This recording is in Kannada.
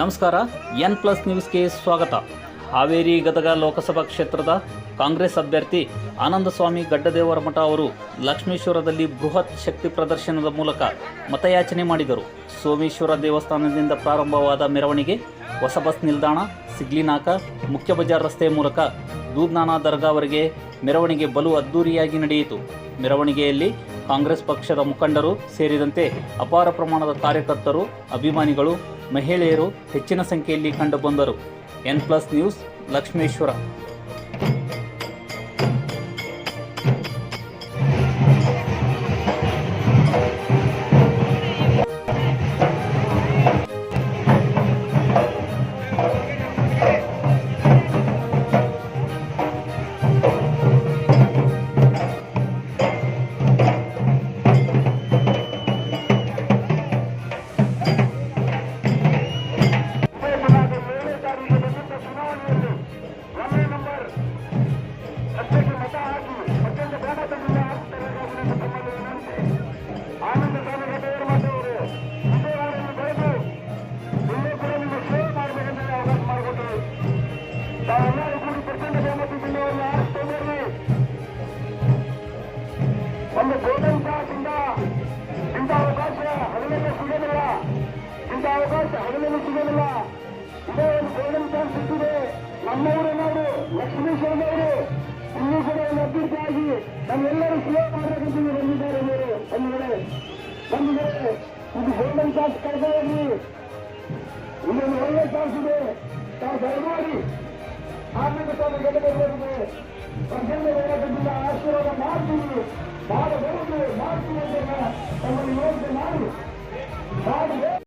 ನಮಸ್ಕಾರ. N+ ನ್ಯೂಸ್ಗೆ ಸ್ವಾಗತ. ಹಾವೇರಿ ಗದಗ ಲೋಕಸಭಾ ಕ್ಷೇತ್ರದ ಕಾಂಗ್ರೆಸ್ ಅಭ್ಯರ್ಥಿ ಆನಂದಸ್ವಾಮಿ ಗಡ್ಡದೇವರಮಠ ಅವರು ಲಕ್ಷ್ಮೇಶ್ವರದಲ್ಲಿ ಬೃಹತ್ ಶಕ್ತಿ ಪ್ರದರ್ಶನದ ಮೂಲಕ ಮತಯಾಚನೆ ಮಾಡಿದರು. ಸೋಮೇಶ್ವರ ದೇವಸ್ಥಾನದಿಂದ ಪ್ರಾರಂಭವಾದ ಮೆರವಣಿಗೆ ಹೊಸ ಬಸ್ ನಿಲ್ದಾಣ, ಸಿಗ್ಲಿನಾಕ, ಮುಖ್ಯ ಬಜಾರ್ ರಸ್ತೆಯ ಮೂಲಕ ದೂದ್ನಾನಾ ದರ್ಗಾವರೆಗೆ ಮೆರವಣಿಗೆ ಬಲು ಅದ್ದೂರಿಯಾಗಿ ನಡೆಯಿತು. ಮೆರವಣಿಗೆಯಲ್ಲಿ ಕಾಂಗ್ರೆಸ್ ಪಕ್ಷದ ಮುಖಂಡರು ಸೇರಿದಂತೆ ಅಪಾರ ಪ್ರಮಾಣದ ಕಾರ್ಯಕರ್ತರು, ಅಭಿಮಾನಿಗಳು, ಮಹಿಳೆಯರು ಹೆಚ್ಚಿನ ಸಂಖ್ಯೆಯಲ್ಲಿ ಕಂಡುಬಂದರು. N+ news, Lakshmeshwar. ಒಂದು ಗೋಲ್ಡನ್ ಚಾನ್ಸ್ ಇಂಥ ಅವಕಾಶ ಹಗಲಲ್ಲಿ ಸಿಗೋದಿಲ್ಲ. ಇಂಥ ಅವಕಾಶ ಹಗಲಲ್ಲಿ ಸಿಗೋದಿಲ್ಲ. ಇದೇ ಒಂದು ಗೋಲ್ಡನ್ ಚಾನ್ಸ್ ಸಿಕ್ಕಿದೆ. ನಮ್ಮವರೇನಾದ್ರು ಲಕ್ಷ್ಮೇಶ್ವರದವರು ಇನ್ನೂ ಕೂಡ ಒಂದು ಅಭ್ಯರ್ಥಿಯಾಗಿ ನಮ್ಮೆಲ್ಲರೂ ಸೇವೆ ಮಾಡಬೇಕಂತ ಬಂದಿದ್ದಾರೆ. ಬಂದಿದ್ದಾರೆ. ಇದು ಗೋಲ್ಡನ್ ಚಾನ್ಸ್ ಕಳೆದೋಗಿ ಇನ್ನೊಂದು ಒಳ್ಳೆ ಚಾನ್ಸ್ ಇದೆ. ತಾವು ದಯಮಾಡಿ ಆರ್ಥಿಕ ತಾವು ಗೆಲ್ಲಬೇಕು. ಪ್ರಚಂಡ ವೇಳದಿಂದ ಆಶೀರ್ವಾದ ಮಾಡ್ತೀವಿ, ಮಾಡಬಹುದು, ಮಾಡ್ತೀವಿ ಅಂತ ತಮ್ಮನ್ನು ಯೋಚನೆ ಮಾಡಿ